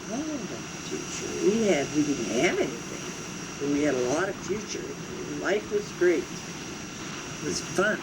had no future. We didn't have anything, but we had a lot of future. Life was great. It was fun.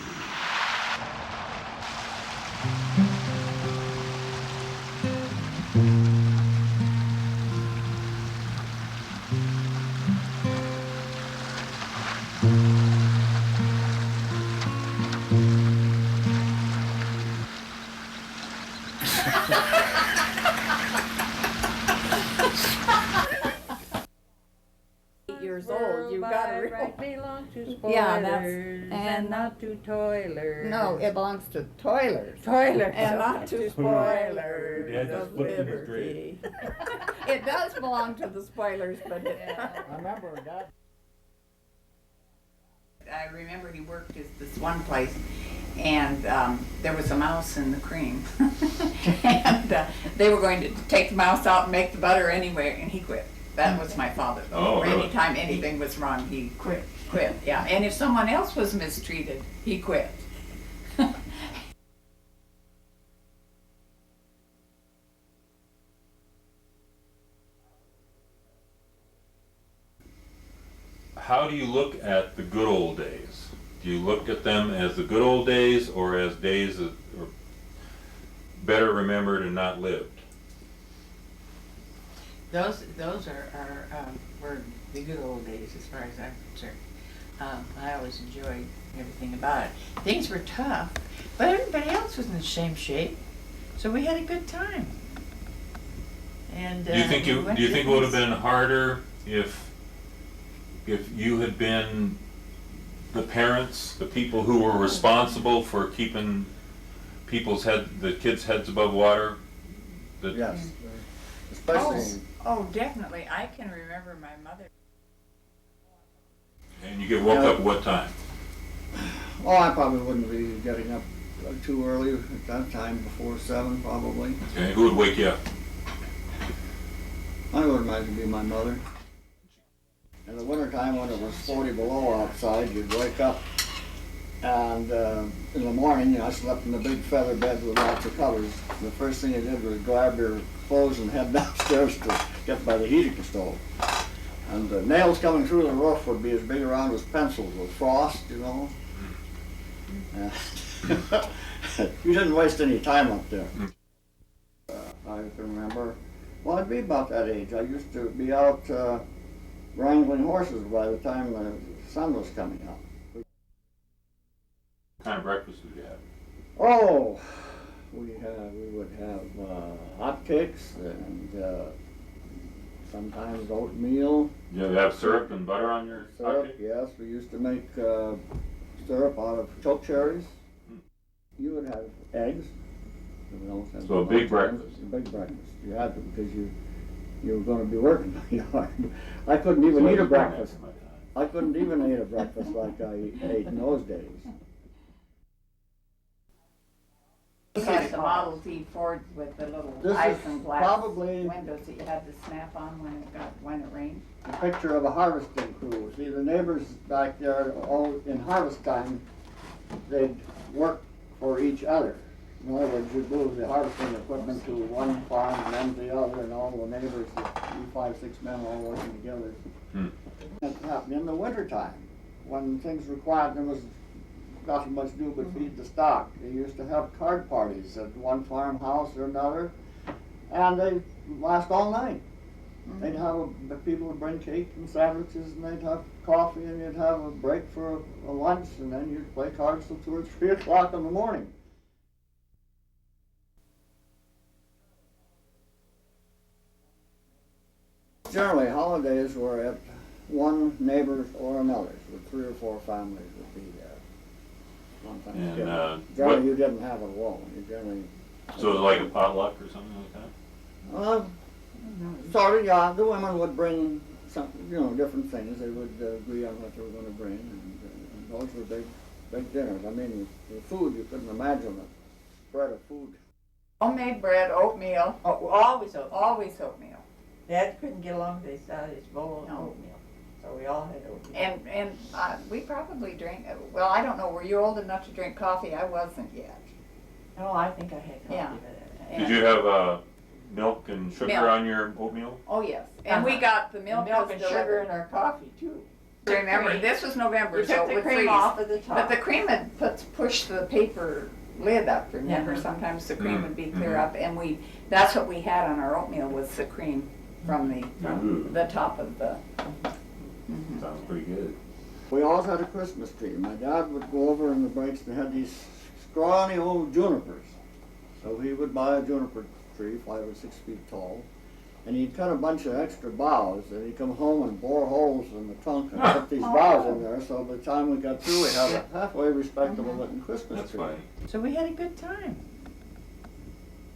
Years old, you've got to Right belong to spoilers, yeah, and not to toilers. No, it belongs to toilers. Toilers and not to spoilers. Dad just of flipped him liberty. It does belong to the spoilers, but I remember that. I remember he worked at this one place, and there was a mouse in the cream, and they were going to take the mouse out and make the butter anyway, and he quit. That was my father, though. Oh, really? Anytime anything was wrong, he quit, yeah. And if someone else was mistreated, he quit. How do you look at the good old days? Do you look at them as the good old days or as days that are better remembered and not lived? Those were the good old days as far as I'm concerned. I always enjoyed everything about it. Things were tough, but everybody else was in the same shape, so we had a good time. And Do you think it would have been harder if you had been the parents, the people who were responsible for keeping the kids' heads above water? Yes, especially. Oh, definitely. I can remember my mother. And you get woke up at what time? Oh, I probably wouldn't be getting up too early at that time, before 7 probably. Okay, who would wake you up? I would imagine it'd be my mother. In the wintertime when it was 40 below outside, you'd wake up and in the morning, I slept in a big feather bed with lots of covers. The first thing you did was grab your clothes and head downstairs to get by the heating stove. And the nails coming through the roof would be as big around as pencils with frost, you know. You didn't waste any time up there. I can remember, well, I'd be about that age. I used to be out wrangling horses by the time the sun was coming up. What kind of breakfast did you have? Oh, we would have hotcakes and sometimes oatmeal. Did you have syrup and butter on your Syrup, hotcake? yes. We used to make syrup out of choke cherries. You would have eggs. So a big breakfast. A big breakfast. You had to, because you were going to be working hard. I couldn't even eat a breakfast. I couldn't even eat a breakfast like I ate in those days. You had the Model T Fords with the little This ice is and glass probably windows that you had to snap on when it rained. a picture of a harvesting crew. See, the neighbors back there, all in harvest time, they'd work for each other. In other words, you'd move the harvesting equipment to one farm and then to the other, and all the neighbors, 5, 6 men all working together. That happened in the wintertime, when things were quiet, there was nothing much to do but feed the stock. They used to have card parties at one farmhouse or another, and they last all night. They'd have the people would bring cake and sandwiches, and they'd have coffee, and you'd have a break for a lunch, and then you'd play cards till 2 or 3 o'clock in the morning. Generally, holidays were at one neighbor's or another's, with 3 or 4 families would be there. One Thanksgiving. Generally, you didn't have it alone. You generally. So it was like a potluck or something like that? Sort of, yeah. The women would bring some, different things. They would agree on what they were going to bring, and those were big dinners. I mean, the food, you couldn't imagine a spread of food. Homemade bread, oatmeal, always oatmeal. always oatmeal. Dad couldn't get along without his bowl of oatmeal, so we all had oatmeal. And we probably drank, well, I don't know, were you old enough to drink coffee? I wasn't yet. Oh, I think I had coffee Yeah. by that time. Did you have milk and sugar Milk. on your oatmeal? Oh, yes, and we got the milk Milk was and sugar delivered. in our coffee too. Remember, Cream. this was November, You so took it the would cream freeze. off of the top. But the cream had pushed the paper lid up, remember? Yeah. Sometimes the cream would be clear Mhm. up, and that's what we had on our oatmeal was the cream from the top of the. Sounds pretty good. We always had a Christmas tree. My dad would go over in the breaks, they had these scrawny old junipers. So he would buy a juniper tree, 5 or 6 feet tall, and he'd cut a bunch of extra boughs, and he'd come home and bore holes in the trunk and put these boughs in there, so by the time we got through, we had a halfway respectable looking Christmas That's tree. funny. So we had a good time.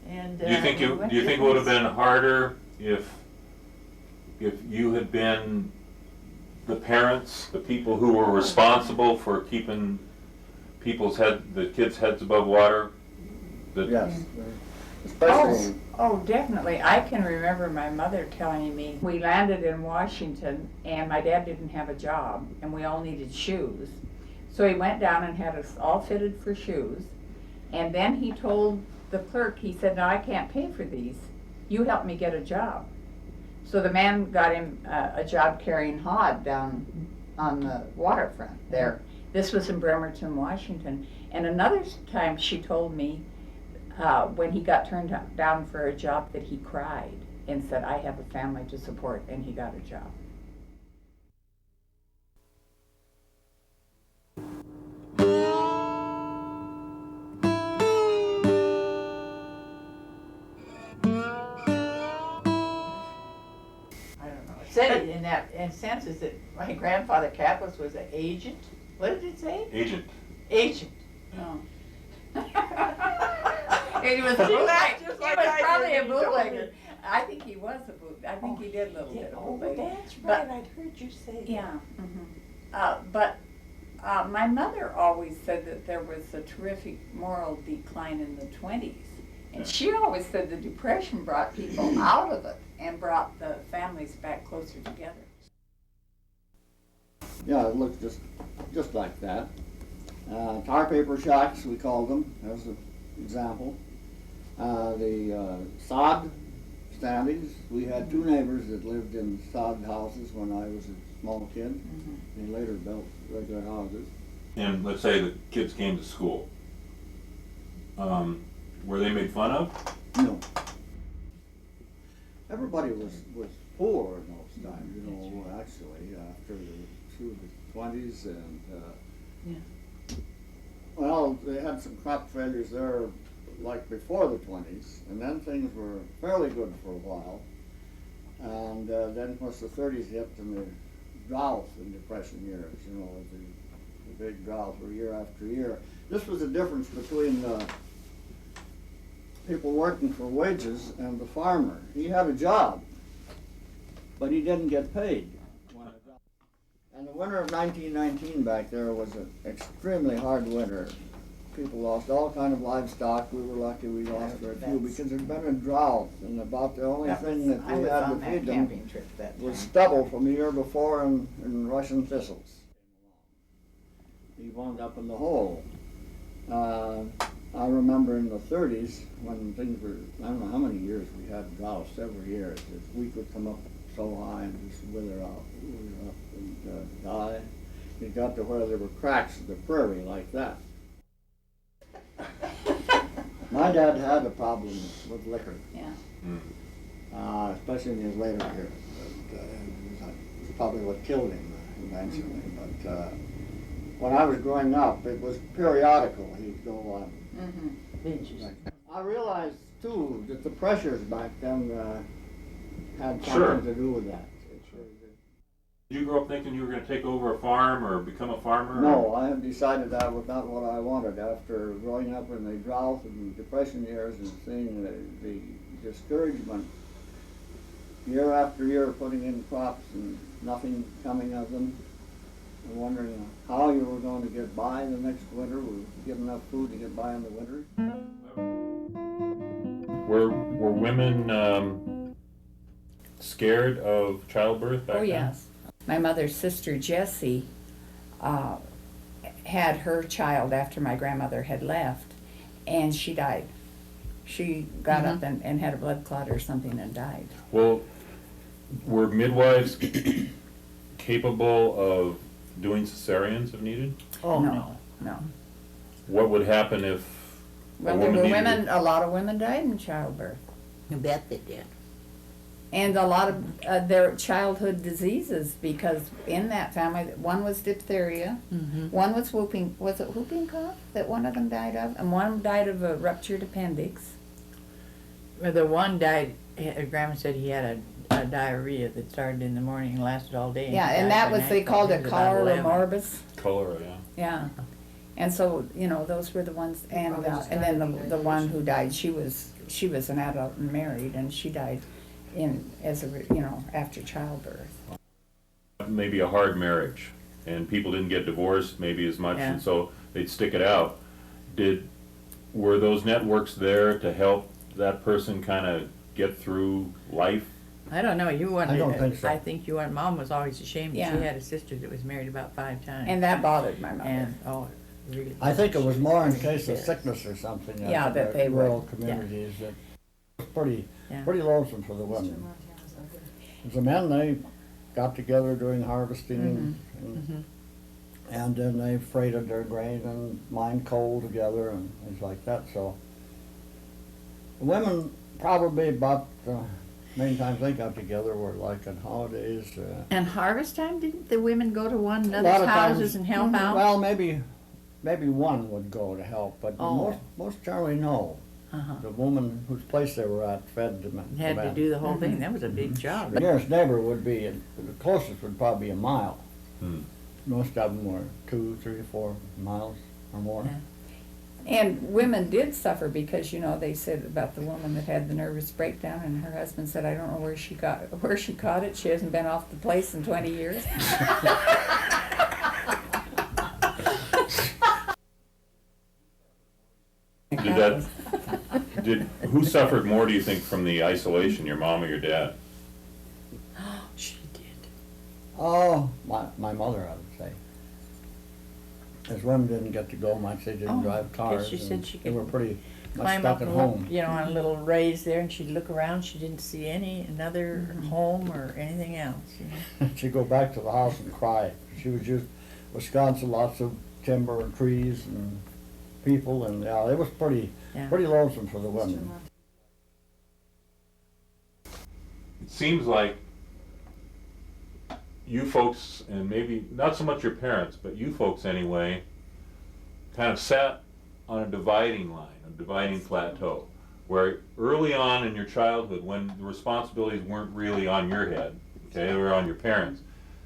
And Do you think we went do you think it to would have been harder if you had been the parents, the people who were responsible for keeping the kids' heads above water? Yes, especially, Oh, definitely. I can remember my mother telling me, we landed in Washington and my dad didn't have a job and we all needed shoes. So he went down and had us all fitted for shoes. And then he told the clerk, he said, "No, I can't pay for these. You help me get a job." So the man got him a job carrying hod down on the waterfront there. This was in Bremerton, Washington. And another time she told me, when he got turned down for a job, that he cried and said, "I have a family to support," and he got a job. I don't know. It said in that in senses that my grandfather Caplis was an agent. What did it say? Agent. Agent. Oh. It was a She bootleg. laughed He just was like I did probably a when you told bootlegger. me. I think he was a boot. I think he did a little bit of bootlegging. that's But- I'd heard you say that. Yeah. But my mother always said that there was a terrific moral decline in the 20s. And she always said the Depression brought people out of it and brought the families back closer together. yeah, it looked just like that. Tar paper shacks, we called them, as an example. The sod standings, we had 2 neighbors that lived in sod houses when I was a small kid. They later built regular houses. And let's say the kids came to school. Were they made fun of? No. Everybody was poor in those times, you know, actually, through the 20s and, well, they had some crop failures there like before the 20s, and then things were fairly good for a while. And then, of course, the 30s hit and the drought and depression years, you know, the big drought for year after year. This was the difference between people working for wages and the farmer. He had a job, but he didn't get paid. And the winter of 1919 back there was an extremely hard winter. People lost all kind of livestock. We were lucky we lost very few because there'd been a drought, and about the only thing that I we was had to on that feed them camping trip that was time. stubble from the year before and Russian thistles. He wound up in the hole. I remember in the 30s when things were, I don't know how many years we had droughts, several years. The wheat would come up so high and just wither up and die. It got to where there were cracks in the prairie like that. My dad had a problem with liquor. Yeah. Especially in his later years. But, it was probably what killed him eventually. But when I was growing up, it was periodical. He'd go on. Binges. I realized too that the pressures back then had something Sure. to do with that. Did you grow up thinking you were going to take over a farm or become a farmer? No, I have decided that was not what I wanted after growing up in the drought and depression years and seeing the discouragement year after year putting in crops and nothing coming of them, and wondering how you were going to get by the next winter. Would you get enough food to get by in the winter? Were women scared of childbirth back Oh, then? yes. My mother's sister, Jessie, had her child after my grandmother had left, and she died. She got up and had a blood clot or something and died. Well, were midwives capable of doing cesareans if needed? Oh, No. What would happen if a Well, there woman were needed? a lot of women died in childbirth. I bet they did. And a lot of their childhood diseases, because in that family, one was diphtheria, one was was it whooping cough that one of them died of? And one died of a ruptured appendix. Well, the one died, Grandma said he had a diarrhea that started in the morning and lasted all day. Yeah, he and died that by was, they nightfall. called He it was about cholera 11. morbus. Cholera, yeah. Yeah. And so, you know, those were the ones, and then the one who died, she was an adult and married, and she died after childbirth. Maybe a hard marriage, and people didn't get divorced maybe as much, Yeah. and so they'd stick it out. Were those networks there to help that person kind of get through life? I don't know, you wanted. I don't think so. I think you and Mom was always ashamed that Yeah. she had a sister that was married about 5 times. And that bothered my mother. And, oh, it really. I think it was more in case of sickness or something. Yeah, that they would. Rural communities, that was pretty Yeah. lonesome for the women. The men, they got together during harvesting and then they freighted their grain and mined coal together and things like that, so. The women probably about, many times they got together were like on holidays. And harvest time, didn't the women go to one A lot another's of times- houses and help out? Well, maybe one would go to help, but Oh. most generally no. Uh-huh. The woman whose place they were at fed the men. Had to do the whole thing, that was a big job. The nearest neighbor would be, the closest would probably be a mile. Hmm. Most of them were 2, 3, 4 miles or more. Yeah. And women did suffer because, you know, they said about the woman that had the nervous breakdown, and her husband said, I don't know where she caught it. She hasn't been off the place in 20 years. Who suffered more, do you think, from the isolation, your mom or your dad? She did. Oh, my mother, I would say. As women didn't get to go much, they didn't Oh, drive cars. she said and she They could were pretty much Climb stuck up at and look, home. you know, on a little raise there, and she'd look around, she didn't see another home or anything else, you know. She'd go back to the house and cry. She was used, Wisconsin, lots of timber and trees and people, and yeah, it was pretty Yeah. lonesome for the women. It seems like you folks, and maybe not so much your parents, but you folks anyway, kind of sat on a dividing line, a dividing plateau, where early on in your childhood, when the responsibilities weren't really on your head, okay, they were on your parents,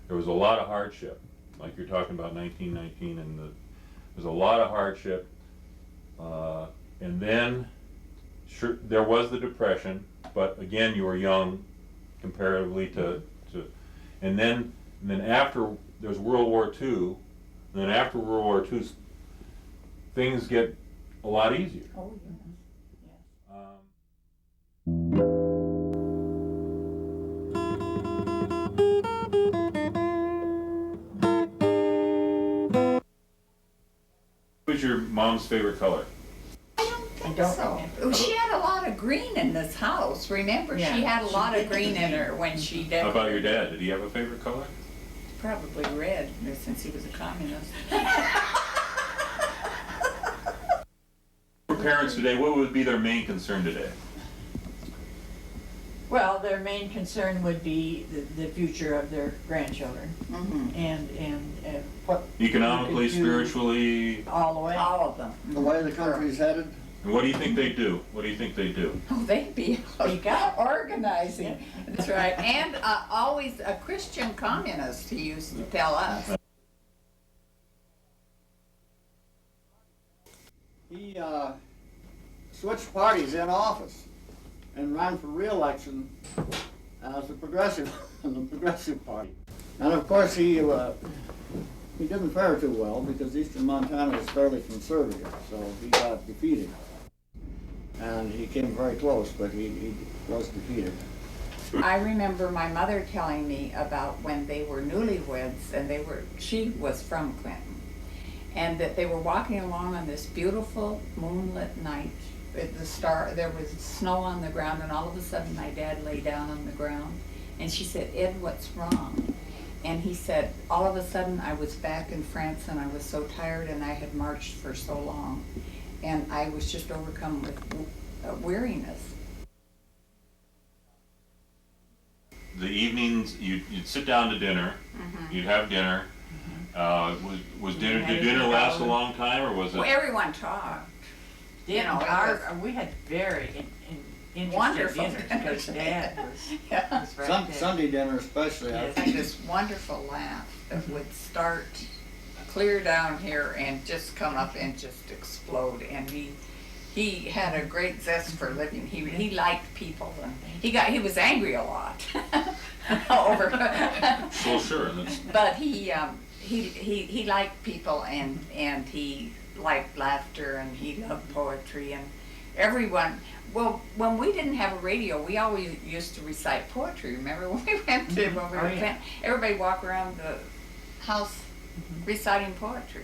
there was a lot of hardship, like you're talking about 1919, and there's a lot of hardship, and then sure, there was the Depression, but again, you were young comparatively to and then after there's World War II, and then after World War II, things get a lot easier. Oh, What was your mom's favorite color? I don't know. She had a lot of green in this house. Remember, she Yeah. had a lot of green in her when she did. How about your dad? Did he have a favorite color? Probably red, since he was a communist. For parents today, what would be their main concern today? Well, their main concern would be the future of their grandchildren and what. Economically, we could do spiritually, all the way. All of them. The way the country's headed, and what do you think they do? What do you think they do? Oh, they'd be organizing. That's right. And always a Christian communist, he used to tell us. he switched parties in office and ran for re-election as the progressive, in the Progressive Party. And of course he didn't fare too well because eastern Montana is fairly conservative, so he got defeated. And he came very close, but he was defeated. I remember my mother telling me about when they were newlyweds, and she was from Clinton, and that they were walking along on this beautiful moonlit night, there was snow on the ground, and all of a sudden my dad lay down on the ground, and she said, "Ed, what's wrong?" And he said, all of a sudden I was back in France and I was so tired and I had marched for so long, and I was just overcome with weariness. The evenings, you'd sit down to dinner, you'd have dinner. Was dinner, did dinner last a long time, or was it? Well, everyone talked. You know, We had very interesting Wonderful dinners because Dad was, Yeah. was right there. Sunday dinner especially. Yes. Had this wonderful laugh that would start clear down here and just come up and just explode. And he had a great zest for living. He liked people, and he was angry a lot over. Well, sure. But he liked people, and he liked laughter, and he loved poetry, and everyone. Well, when we didn't have a radio, we always used to recite poetry. Remember when we went to when we were yeah. everybody walk around the house reciting poetry,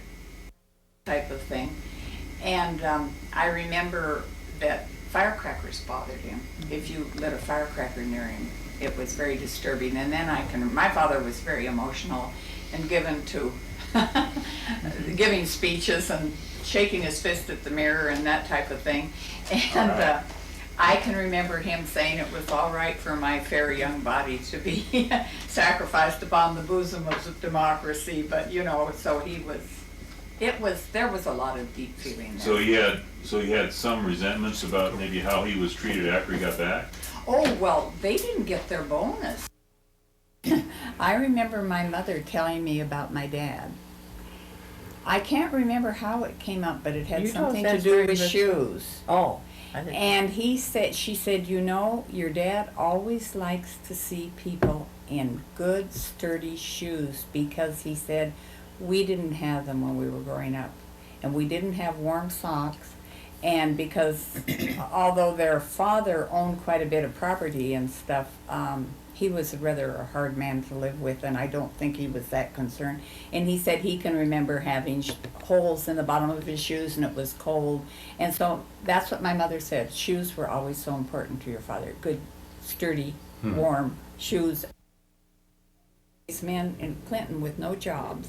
type of thing. And I remember that firecrackers bothered him. If you lit a firecracker near him, it was very disturbing. And then my father was very emotional and given to giving speeches and shaking his fist at the mirror and that type of thing. And I can remember him saying it was all right for my fair young body to be sacrificed upon the bosom of democracy, but you know, so there was a lot of deep feeling there. So he had some resentments about maybe how he was treated after he got back? Oh, well, they didn't get their bonus. I remember my mother telling me about my dad. I can't remember how it came up, but it had You told something to that do story with before. shoes. Oh. I didn't- And she said, you know, your dad always likes to see people in good, sturdy shoes, because he said we didn't have them when we were growing up, and we didn't have warm socks, and because although their father owned quite a bit of property and stuff, he was rather a hard man to live with, and I don't think he was that concerned. And he said he can remember having holes in the bottom of his shoes, and it was cold. And so that's what my mother said. Shoes were always so important to your father. Good, sturdy, warm shoes. These men in Clinton with no jobs,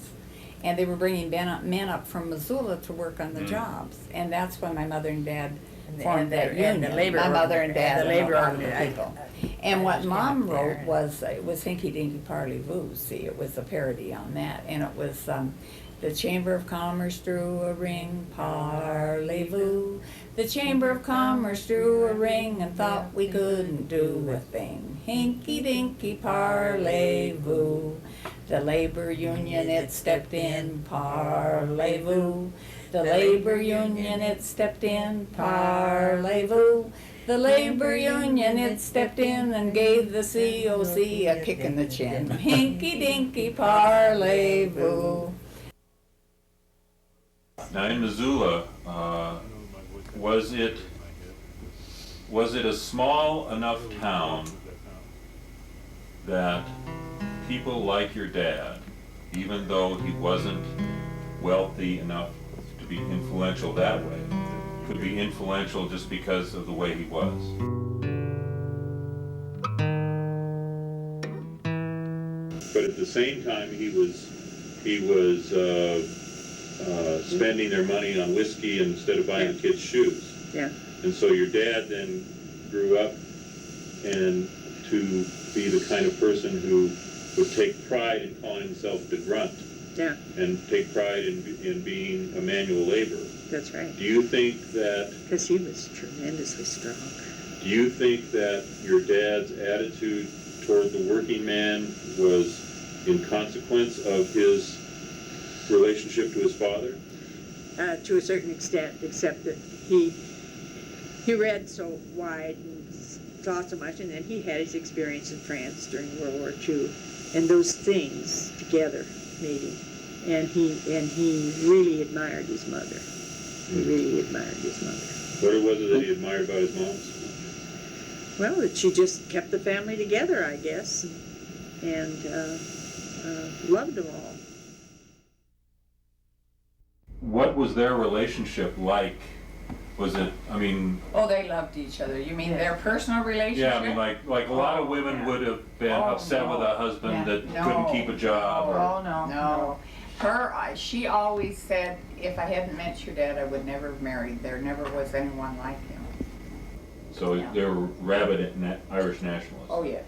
and they were bringing men up from Missoula to work on the jobs. And that's when my mother and dad formed that union. My mother and dad, the labor and a lot of organi- people. I And what just Mom came up there wrote and- was, it was Hinky Dinky Parley-Vous. See, it was a parody on that. And it was, the Chamber of Commerce drew a ring, parlez-vous. The Chamber of Commerce drew a ring and thought we couldn't do a thing. Hinky Dinky Parlez-vous. The labor union, it stepped in, parlez-vous. The labor union, it stepped in, parlez-vous. The labor union, it stepped in and gave the COC a kick in the chin. Hinky Dinky Parlez-vous. Now in Missoula, was it a small enough town that people like your dad, even though he wasn't wealthy enough to be influential that way, could be influential just because of the way he was? But at the same time, he was spending their money on whiskey instead of buying the kids shoes. Yeah. And so your dad then grew up and to be the kind of person who would take pride in calling himself the grunt. Yeah, And take pride in being a manual laborer. that's right. Do you think that Because he was tremendously strong. your dad's attitude toward the working man was in consequence of his relationship to his father? To a certain extent, except that he read so wide and saw so much, and then he had his experience in France during World War II, and those things together made him. And he really admired his mother. He really admired his mother. What was it that he admired about his mom? Well, that she just kept the family together, I guess, and loved them all. What was their relationship like Was it, I mean, Oh, they loved each other. You mean Yeah. their personal relationship? yeah, I mean, like a lot of women would have been Oh, upset no. with a husband Yeah. that No. couldn't keep a job. or- Oh, no. No. She always said, if I hadn't met your dad, I would never have married. There never was anyone like him. So Yeah. they were rabid Irish nationalists. Oh, yes,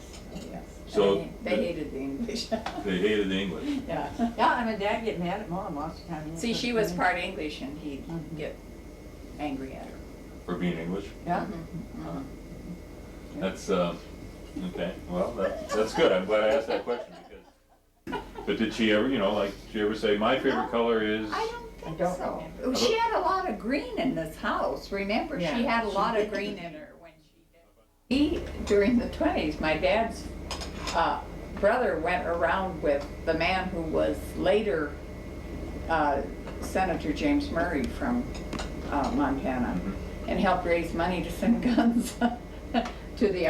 yes. So They the- hated the English. They hated the English. Yeah. Yeah, and my dad get mad at Mom most of the time. See, she was part English and he'd Mhm. get angry at her. For being English? Yeah. That's, okay, well, that's good, I'm glad I asked that question, because, but did she ever, did she ever say, my favorite color is? I don't think don't so. remember. She had a lot of green in this house. Remember, Yeah, she had a she lot of did. green in her when she did. During the 20s, my dad's brother went around with the man who was later Senator James Murray from Montana, and helped raise money to send guns to the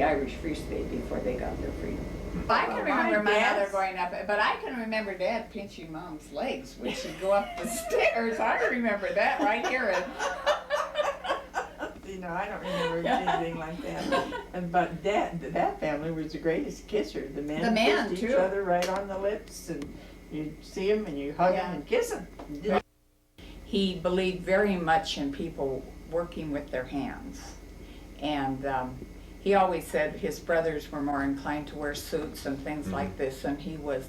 Irish Free State before they got their freedom. I can remember my mother going up, but I can remember Dad pinching Mom's legs when she'd go up the stairs. I remember that right here. You know, I don't remember anything like that. But that family was the greatest kisser. The men The man, kissed each too. other right on the lips, and you see them and you hug Yeah. them and kiss them. He believed very much in people working with their hands. And he always said his brothers were more inclined to wear suits and things like this, and he was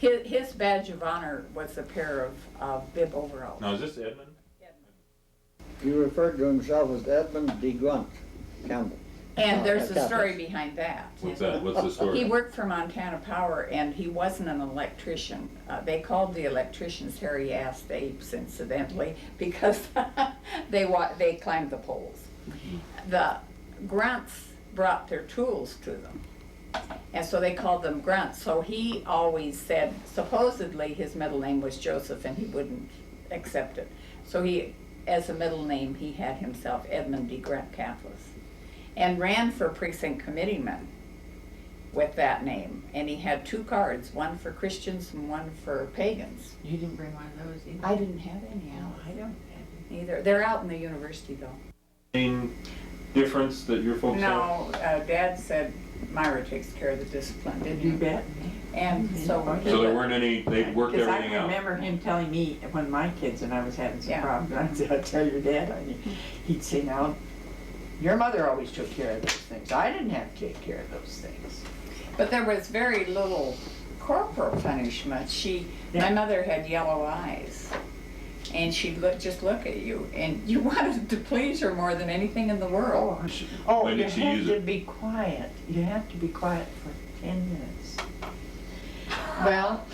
his badge of honor was a pair of bib overalls. Now, is this Edmund? He referred to himself as Edmund D. Grunt Campbell. And there's a Catholic. story behind that. What's that, what's the story? He worked for Montana Power, and he wasn't an electrician. They called the electricians hairy-ass apes, incidentally, because they climbed the poles. The grunts brought their tools to them, and so they called them grunts. So he always said, supposedly his middle name was Joseph, and he wouldn't accept it. So he, as a middle name, he had himself Edmund D. Grunt Catholic, and ran for precinct committeeman with that name. And he had 2 cards, one for Christians and one for pagans. You didn't bring one of those either? I didn't have any No, out I don't have either. They're out in the university though. Main difference that your folks have? No, Dad said Myra takes care of the discipline, didn't You you? bet. And so. So there weren't any, they worked Because everything I out? remember him telling me when my kids and I was having some Yeah. problems, I'd say, I'll tell your dad. He'd say, now, your mother always took care of those things. I didn't have to take care of those things. But there was very little corporal punishment. My mother had yellow eyes, and she'd just look at you, and you wanted to please her more than anything in the world. Oh, When you did she have use to it? be quiet. You have to be quiet for 10 minutes. Well,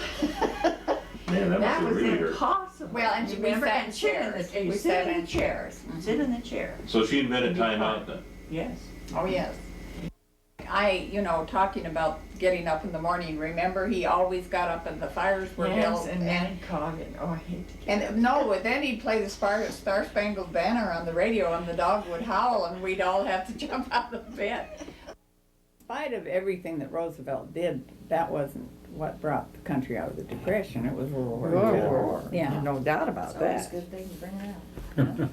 Man, that must That have was really hurt. impossible. well, and we Remember? sat in And sit in chairs. the- you We sit sat in in the chairs. Sit in the chair. So she invented Be time quiet. out then? Yes. Oh, yes. Talking about getting up in the morning, remember he always got up and the fires were Yes, built. and then caught it. Oh, I hate to get And no, but then he'd play the Star Spangled Banner on the radio and the dog would howl and we'd all have to jump out of bed. In spite of everything that Roosevelt did, that wasn't what brought the country out of the Depression. It was World War II. Yeah. No doubt about that. good thing to bring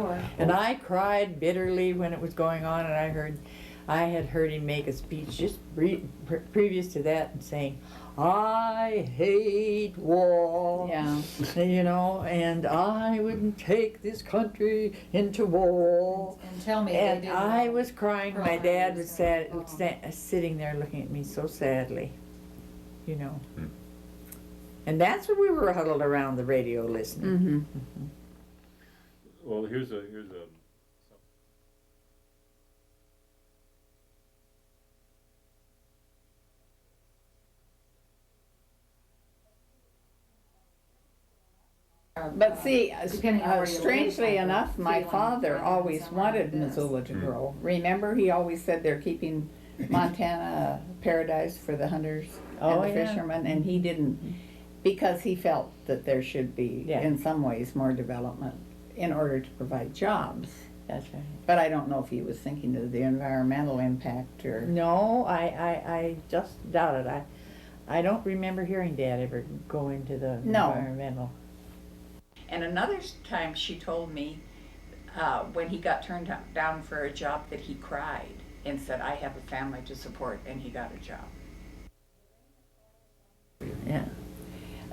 out. And I cried bitterly when it was going on, and I had heard him make a speech just previous to that and saying, I hate war. Yeah. And I wouldn't take this country into war. And tell me they And didn't. I was crying. My Right. dad was sitting there looking at me so sadly, And that's when we were huddled around the radio listening. Mm-hmm. Well, here's a. But see, Depending on where you live, strangely I enough, can my feel father like always somewhere wanted like this. Missoula to grow. Remember, he always said they're keeping Montana a paradise for the hunters Oh, and the yeah. fishermen, and he didn't, because he felt that there should be, Yeah. in some ways, more development in order to provide jobs. That's right. But I don't know if he was thinking of the environmental impact or. No, I just doubt it. I don't remember hearing Dad ever go into the No. environmental. And another time she told me when he got turned down for a job that he cried and said, I have a family to support, and he got a job. Yeah.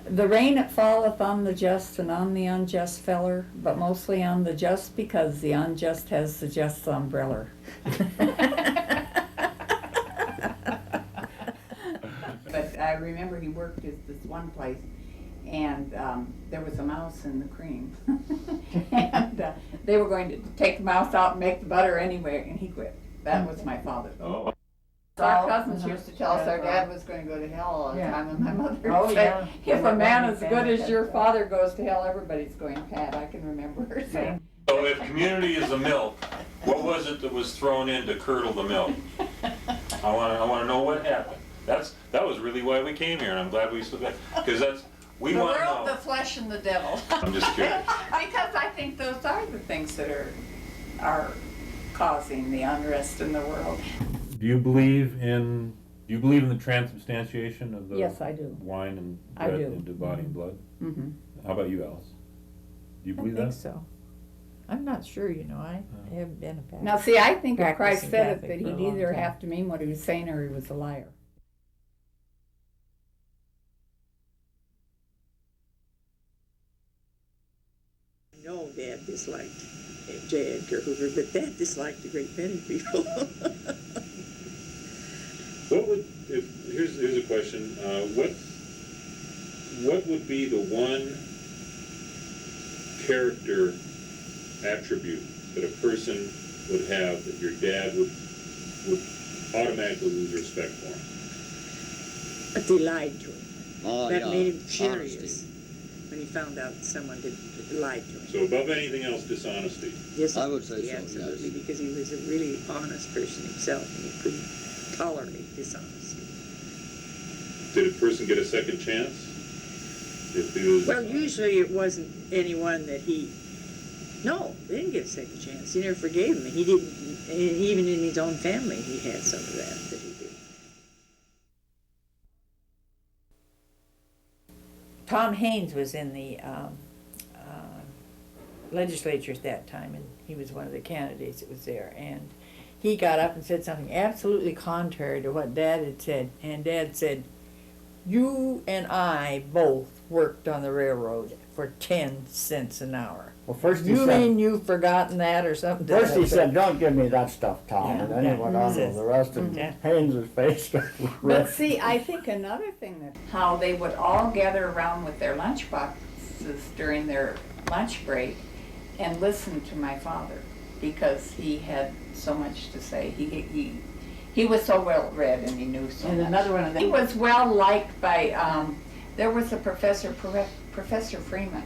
The rain it falleth on the just and on the unjust feller, but mostly on the just because the unjust has the just umbrella. But I remember he worked at this one place, and there was a mouse in the cream. And they were going to take the mouse out and make the butter anyway, and he quit. That was my father. Oh, Our cousins used to tell us our dad was going to go to hell all the Yeah. time, and my mother Oh, would yeah. say, if a man as Everybody good as your benefits. father goes to hell, everybody's going to Pat. I can remember her saying. so if community is the milk, what was it that was thrown in to curdle the milk? I wanna know what happened. That was really why we came here, and I'm glad we still got, because we The wanna world, the know. flesh, and the devil. I'm just curious. Because I think those are the things that are causing the unrest in the world. Do you believe in the transubstantiation of the Yes, I do. wine and I bread do. into body and blood? Mm-hmm. How about you, Alice? Do you I believe think that? so. I'm not sure, you know, I haven't been a pastor. Now, see, I think if Christ Practicing said it, Catholic that for a he'd long either time. have to mean what he was saying or he was a liar. I know Dad disliked J. Edgar Hoover, but Dad disliked a great many people. What would, here's a question, what would be the one character attribute that a person would have that your dad would automatically lose respect for him? But they lied to him. Oh, That yeah. made him Honesty. furious when he found out someone had lied to him. So above anything else, dishonesty. Yes, I would say so, absolutely, yes. because he was a really honest person himself, and he couldn't tolerate dishonesty. Did a person get a second chance? If he was Well, dishonest? usually it wasn't anyone that no, they didn't get a second chance. He never forgave him. He didn't, even in his own family, he had some of that he did. Tom Haynes was in the legislature at that time, and he was one of the candidates that was there. And he got up and said something absolutely contrary to what Dad had said. And Dad said, "You and I both worked on the railroad for 10 cents an hour. Well, first he You said, mean you've forgotten that or something?" first he said, don't give me that stuff, Tom, Yeah, and then he yeah. went on with the rest, and Yeah. Haynes' face got But red. see, I think another thing that how they would all gather around with their lunch boxes during their lunch break and listen to my father because he had so much to say. He was so well read and he knew so And much. another one of them- He was well liked by. There was a professor, Professor Freeman,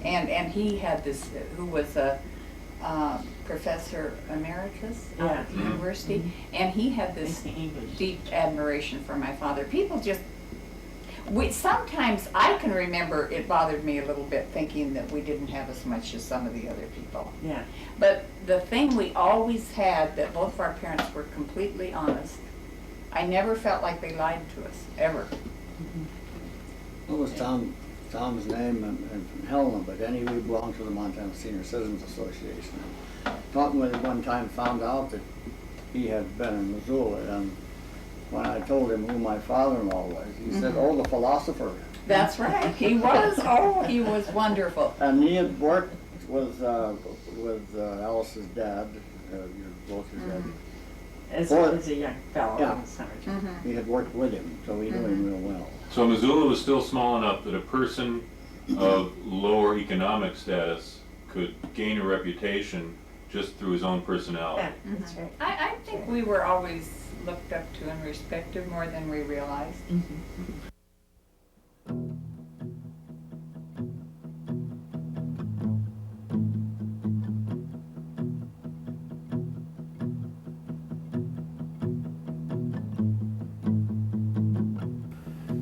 and he had this who was a professor emeritus out Yeah. at the university, and he had this English. deep admiration for my father. People just, sometimes I can remember it bothered me a little bit thinking that we didn't have as much as some of the other people. Yeah. But the thing we always had, that both of our parents were completely honest. I never felt like they lied to us, ever. What was Tom's name and Helena, but anyway, we belonged to the Montana Senior Citizens Association. Talking with him one time, found out that he had been in Missoula, and when I told him who my father-in-law was, he said, "Oh, the philosopher." That's right, he was wonderful. And he had worked with Alice's dad, your both your dad. As, Well, as a young fellow yeah. in the summertime. He had worked with him, so he knew him real well. So Missoula was still small enough that a person of lower economic status could gain a reputation just through his own personality. Yeah, that's right. I think we were always looked up to and respected more than we realized.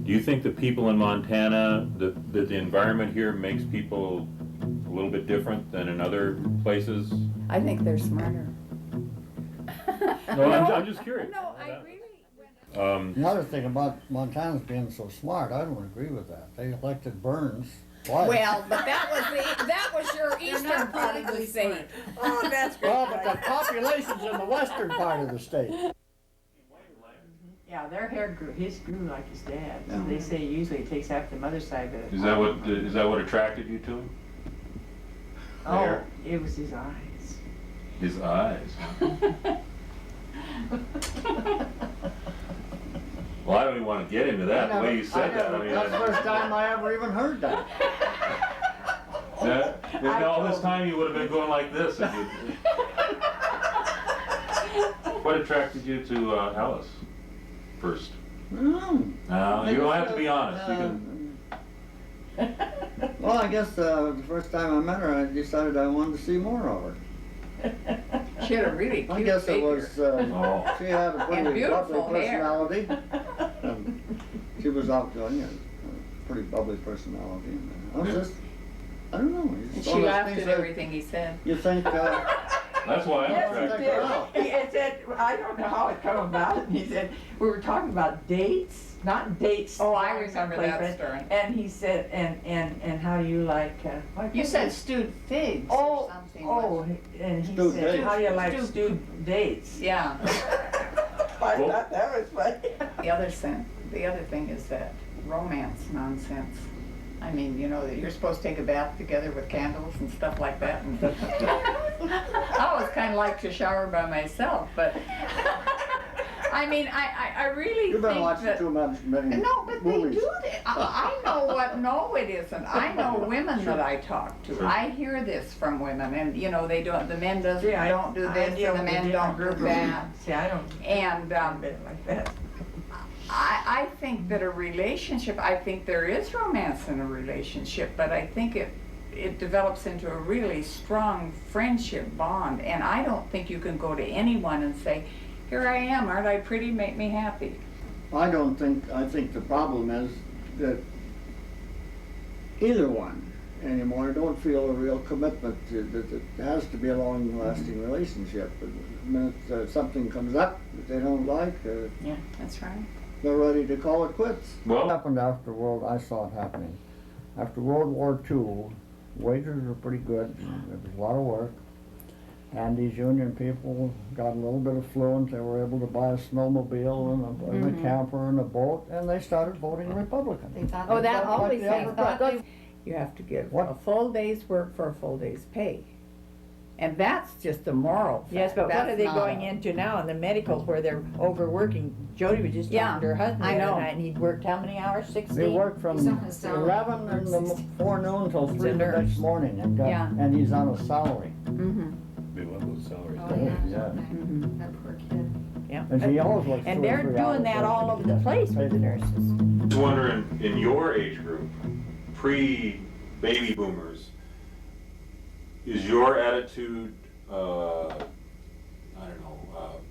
Do you think that people in Montana, that the environment here makes people a little bit different than in other places? I think they're smarter. No, I'm just curious. No, I really. Another thing about Montanans being so smart, I don't agree with that. They elected Burns Why? Well, but that was your eastern part of the state. Oh, that's great. Well, but the population's in the western part of the state. Yeah, their hair grew, his grew like his dad's. Yeah. They say usually it takes after the mother's side, but. Is that what attracted you to him? Oh, Hair? it was his eyes. His eyes. Well, I don't even want to get into that, the way you said that. I mean, That's the first time I ever even heard that. if all this time you would have been going like this. If you, what attracted you to Alice first? Mm. You don't have to be honest. You can. Well, I guess the first time I met her, I decided I wanted to see more of her. She had a really cute I guess it figure. was, Oh. she had a And pretty beautiful bubbly hair. personality. She was outgoing, a pretty bubbly personality. And I was just, I don't know. And it's she one of those laughed things at that everything he said. You think, That's why I'm Yes, attracted he to did. her. It said, I don't know how it come about, he said, we were talking about dates, not dates. Oh, I going remember someplace, that but- story. And he said, and how do you like, what You was said it? stewed figs Oh, or something. oh, and he Stewed said, dates. how do you like Stewed- stewed dates? Yeah. I Well- thought that was funny. The other thing is that romance nonsense. I mean, you know, that you're supposed to take a bath together with candles and stuff like that. And I always kind of like to shower by myself, but I mean, I really you've been think watching that. too many No, but they movies. do that. I know what, no, it isn't. I know women that I talk to. Sure. I hear this from women, and you know, they don't, the men don't do this, deal and the with men a don't different do group of that. men. See, I don't, And, bit like that. I think that a relationship, I think there is romance in a relationship, but I think it develops into a really strong friendship bond. And I don't think you can go to anyone and say, here I am, aren't I pretty, make me happy. I think the problem is that either one anymore don't feel a real commitment to, that it has to be a long-lasting relationship. But the minute something comes up that they don't like, Yeah, that's right. they're ready to call it quits. Well- What happened after I saw it happening. After World War II, wages were pretty good, there was a lot of work, and these union people got a little bit affluent, they were able to buy a snowmobile and a camper and a boat, and they started voting Republican. Oh, that Like always the has, other- you have to give What? a full day's work for a full day's pay. And that's just a moral fact. Yes, but what That's are they not going a- into now in the medicals where they're overworking? Jody was just Yeah, talking to her husband the I other know. night, and he'd worked how many hours? 16? They work from Something sound- 11 in the forenoon till 3 the nurse. next morning, Yeah. and he's on a salary. Mhm. Be one of those salaries. Oh, yeah, Yeah. okay. That poor kid. Yeah. And she always works 2 And or they're 3 hours doing that a all day. over the place with the nurses. I wonder in your age group, pre-baby boomers, is your attitude, I don't know,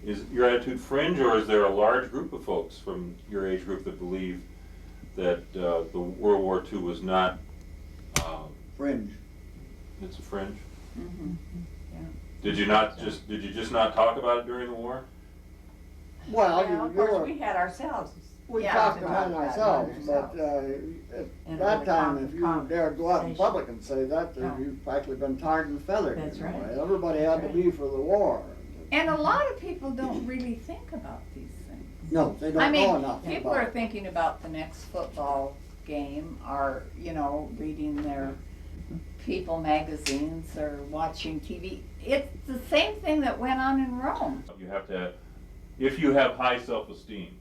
is your attitude fringe, or is there a large group of folks from your age group that believe that the World War II was not, Fringe. it's a fringe? Yeah. Did you just not talk about it during the war? Well, Yeah, of you course, were, we had ourselves. we Yeah, talked we among talked about it ourselves, but And at that the time, if you dared go out in conversation. public and say that, No. you've practically been tarred and feathered. That's in a right. way. Everybody had to That's be for the war. And a lot of people don't really think about these things. No, they I don't know mean, enough people about are it. thinking about the next football game, or, you know, reading their People magazines or watching TV. It's the same thing that went on in Rome. You have to, if you have high self-esteem,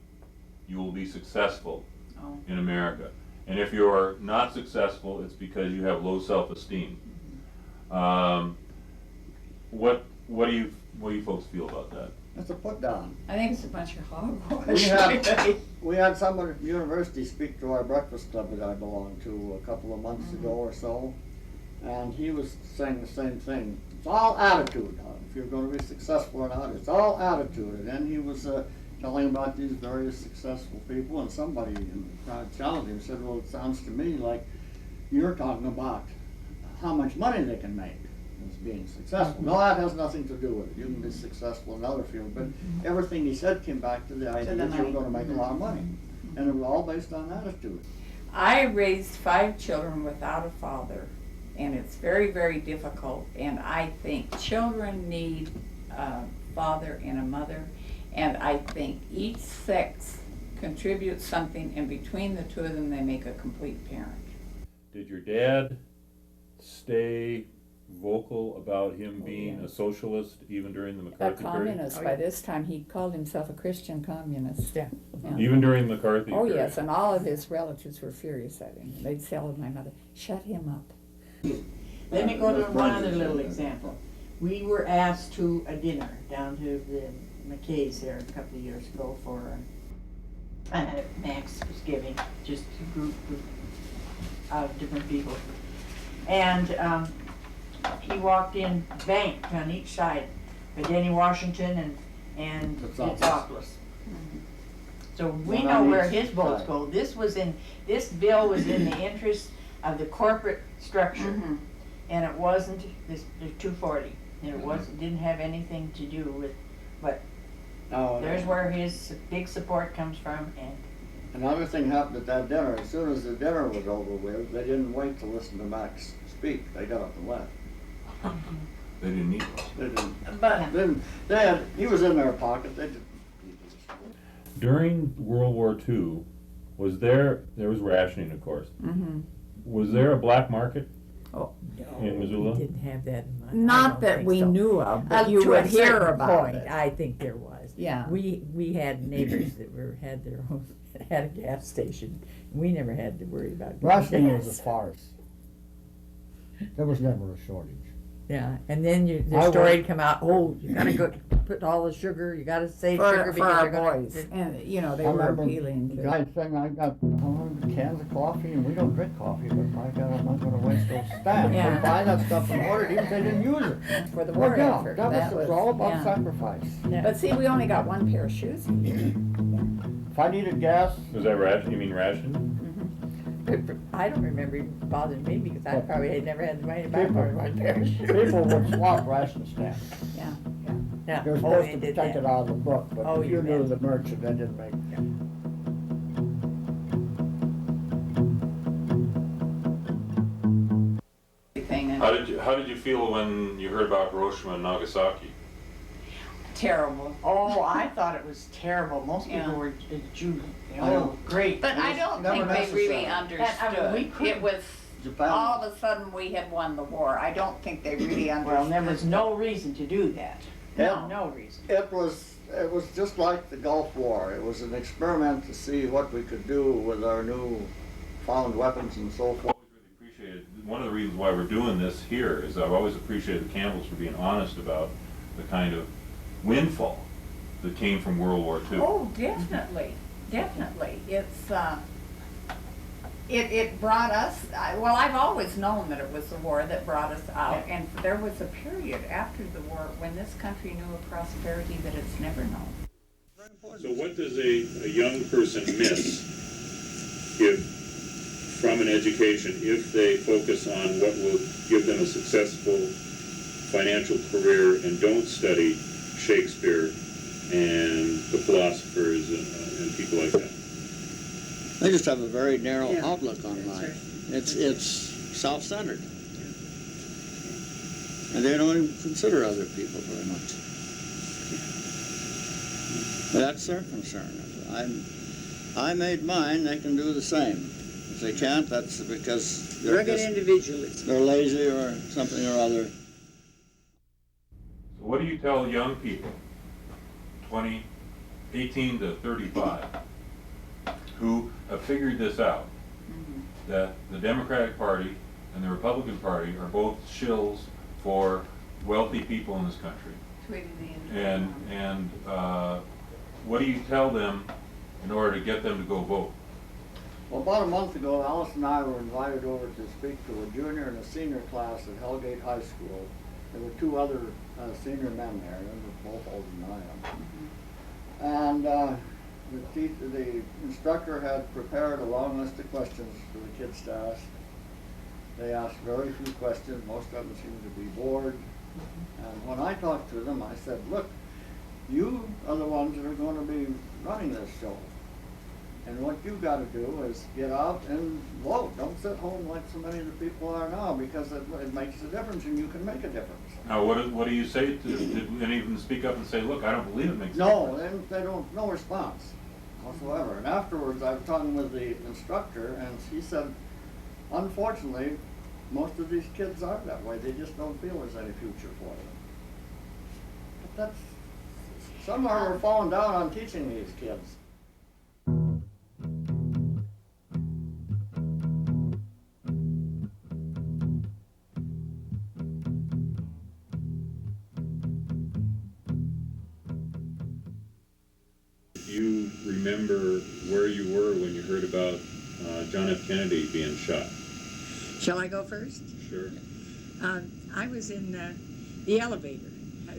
you will be successful Oh. in America. And if you're not successful, it's because you have low self-esteem. What do you folks feel about that? It's a put down. I think it's a bunch of hogwash. We had someone at the university speak to our breakfast club that I belonged to a couple of months ago or so, and he was saying the same thing. It's all attitude. If you're going to be successful or not, it's all attitude. And then he was telling about these various successful people, and somebody in the crowd challenged him and said, well, it sounds to me like you're talking about how much money they can make as being successful. No, that has nothing to do with it. You can be successful in other fields, but everything he said came back to the idea the that you were money. going to make a lot of money. And it was all based on attitude. I raised 5 children without a father, and it's very, very difficult. And I think children need a father and a mother, and I think each sex contributes something, and between the two of them, they make a complete parent. Did your dad stay vocal about him being a socialist even during the A McCarthy period? communist, by this time, he called himself a Christian communist. Yeah. Yeah. Even during the McCarthy Oh, period? yes, and all of his relatives were furious at him. They'd tell my mother, shut him up. Let me go to one other little example. We were asked to a dinner down to the McKay's there a couple of years ago for, Max was giving, just a group of different people. And, he walked in banked on each side by Denny Washington and Totsopoulos. Totsopoulos. So we One know on where each his votes side. go. This bill was in the interest of the corporate structure. And it wasn't, the 240, and it didn't have anything to do with, but Now, there's where his big support comes from, and another thing happened at that dinner. As soon as the dinner was over with, they didn't wait to listen to Max speak. They got up and left. They didn't need one. They didn't. but He was in their pocket. They didn't. During World War II, there was rationing, of course. Mm-hmm. Was there a black market Oh, in Missoula? We didn't have that in mind. I not don't that think we so. knew of, but you To would a hear certain about point, it. I think there was. Yeah. We had neighbors that had their own, had a gas station. We never had to worry about Rationing was gas. a farce. There was never a shortage. Yeah, and then I the story'd come out, oh, you gotta go put all the sugar, you gotta save sugar For because our you're gonna. boys, and, you know, they I were remember appealing the to. guy saying, I got 100 cans of coffee, and we don't drink coffee, but my God, I'm not gonna waste those stamps. Yeah. They buy that stuff and order it, even if they didn't use it. For the Well, war yeah, effort. that was all about yeah. sacrifice. But see, we only got one pair of shoes a year. If I needed gas, Was that ration? You mean ration? I don't remember it bothering me because I probably had never had the money to buy People- more than one pair of shoes. people would swap ration stamps. Yeah. Yeah. They were Oh, supposed they to did take that. it out of the book, but Oh, if you you knew bet. the merchant, they didn't make it. Everything, and How did you feel when you heard about Hiroshima and Nagasaki? terrible. oh, I thought it was terrible. Most people Yeah. were Jew, I know. oh, great. But I was don't never think they really necessary. understood. we It couldn't- was, Japan. all of a sudden, we had won the war. I don't think they really understood. Well, there was no reason to do that. Yeah. No reason. It was just like the Gulf War. It was an experiment to see what we could do with our new found weapons and so forth. Always really appreciated, one of the reasons why we're doing this here is I've always appreciated the Campbells for being honest about the kind of windfall that came from World War II. Oh, definitely, definitely. It brought us, well, I've always known that it was the war that brought us out, and there was a period after the war when this country knew a prosperity that it's never known. So what does a young person miss if, from an education, if they focus on what will give them a successful financial career and don't study Shakespeare and the philosophers and people like that? They just have a very narrow Yeah, outlook on that's life. right. It's self-centered. And they don't even consider other people very much. That's their concern. I made mine, they can do the same. If they can't, that's because they're Rugged just, individualism. they're lazy or something or other. So what do you tell young people, 18 to 35, who have figured this out, that the Democratic Party and the Republican Party are both shills for wealthy people in this country? And what do you tell them in order to get them to go vote? Well, about a month ago, Alice and I were invited over to speak to a junior and a senior class at Hellgate High School. There were two other senior men there, they were both older than I am. And the instructor had prepared a long list of questions for the kids to ask. They asked very few questions, most of them seemed to be bored. And when I talked to them, I said, look, you are the ones that are going to be running this show. And what you gotta do is get out and vote. Don't sit home like so many of the people are now, because it makes a difference and you can make a difference. Now, what do you say to, did any of them speak up and say, look, I don't believe it makes a No, difference? they don't, no response whatsoever. And afterwards, I was talking with the instructor, and he said, unfortunately, most of these kids are that way. They just don't feel there's any future for them. But that's, some are falling down on teaching these kids. You remember where you were when you heard about John F. Kennedy being shot? Shall I go first? Sure. I was in the elevator,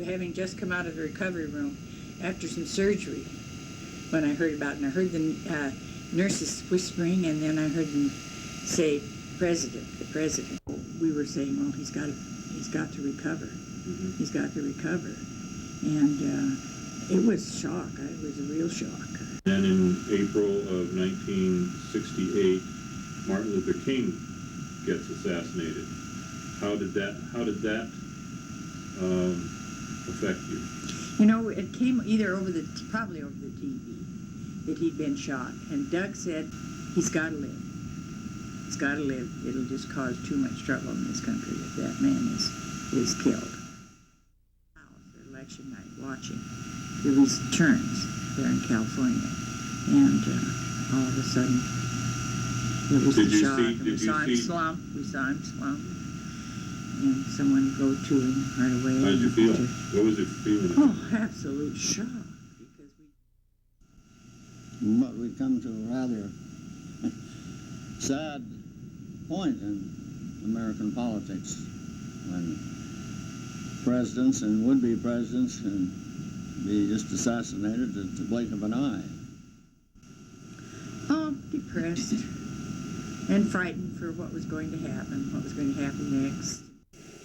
having just come out of the recovery room after some surgery when I heard about it. And I heard the nurses whispering, and then I heard them say, the president. We were saying, well, he's got to recover. Mm-hmm. He's got to recover. And it was shock. It was a real shock. And in April of 1968, Martin Luther King gets assassinated. How did that affect you? You know, it came probably over the TV that he'd been shot. And Doug said, he's got to live. He's got to live. It'll just cause too much trouble in this country if that man is killed. Election night, watching the returns there in California, and all of a sudden it was Did the you shock. see- And we did you saw him see- slump. We saw him slump, and someone go to him right away. How did you and feel? to- What was your feeling? Oh, absolute shock, because we. But we come to a rather sad point in American politics when presidents and would-be presidents can be just assassinated at the blink of an eye. Oh, depressed and frightened for what was going to happen next.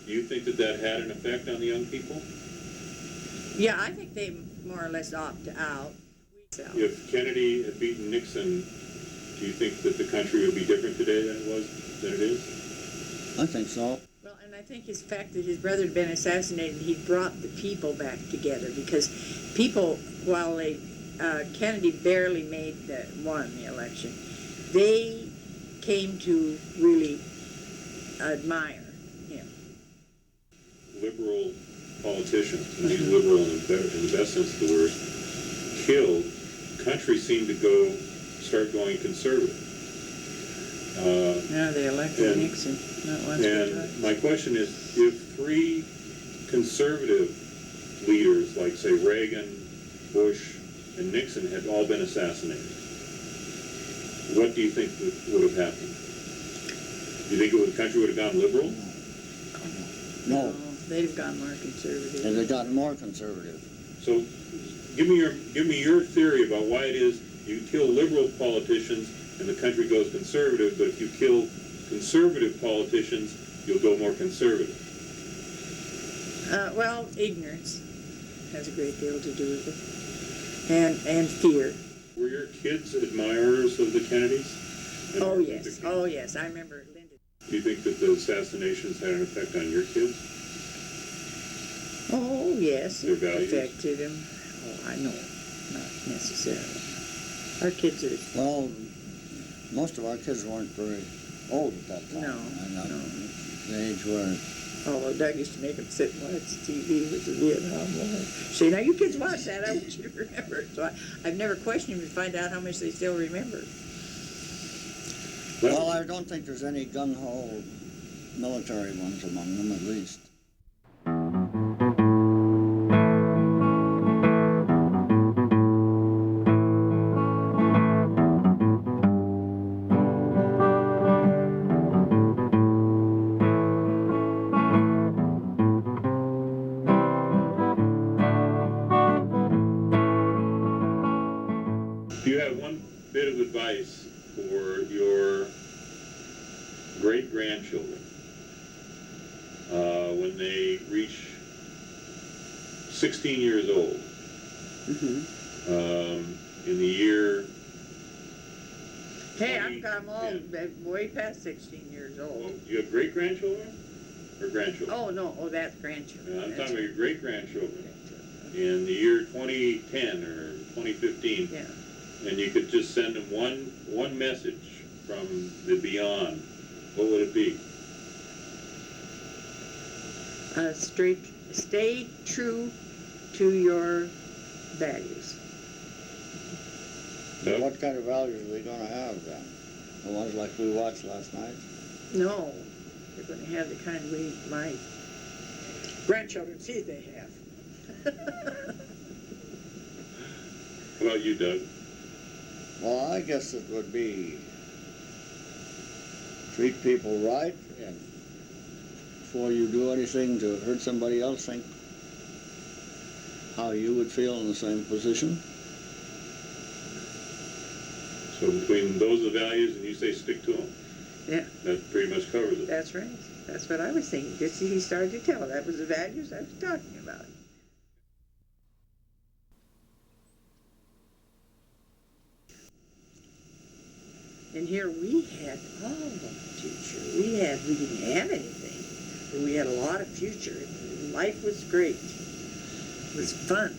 Do you think that had an effect on the young people? Yeah, I think they more or less opt out. So. If Kennedy had beaten Nixon, do you think that the country would be different today than it is? I think so. Well, and I think his fact that his brother had been assassinated, he brought the people back together, because people, while Kennedy barely won the election, they came to really admire him. Liberal politicians, and I use liberal in the best sense of the word, killed, countries seemed to start going conservative. Now they elected and- Nixon, not once but And twice. my question is, if three conservative leaders, like say Reagan, Bush, and Nixon had all been assassinated, what do you think would have happened? Do you think the country would have gone liberal? No, They'd have gone more conservative. and they've gotten more conservative. So give me your theory about why it is you kill liberal politicians and the country goes conservative, but if you kill conservative politicians, you'll go more conservative. Well, ignorance has a great deal to do with it, and fear. Were your kids admirers of the Kennedys? And Oh Martin yes, Luther King? oh yes. I remember Linda. Do you think that the assassinations had an effect on your kids? Oh yes, Their it values? affected him. Oh, I know, not necessarily. Our kids are Well, most of our kids weren't very old at that time. No, I know. no. The age where Although Doug used to make them sit and watch TV with the Vietnam War. See, now you kids watch that, I want you to remember it. So I've never questioned them to find out how much they still remember. well, I don't think there's any gung-ho military ones among them, at least. Do you have one bit of advice for your great-grandchildren when they reach 16 years old? In the year Hey, I've got them all way past 16 years Oh, old. you have great-grandchildren or grandchildren? Oh, no, oh, that's grandchildren. I'm That's talking about your great-grandchildren grandchildren. in the year 2010 or 2015. Yeah. And you could just send them one message from the beyond. What would it be? Stay true to your values. Doug? What kind of values are they gonna have then? The ones like we watched last night? No, they're going to have the kind we, my grandchildren see they have. How about you, Doug? Well, I guess it would be treat people right, and before you do anything to hurt somebody else, think how you would feel in the same position. So between those the values and you say stick to them. Yeah. That pretty much covers it. That's right. That's what I was thinking. Just he started to tell. That was the values I was talking about. And here we had all the future. We didn't have anything, but we had a lot of future. Life was great. It was fun.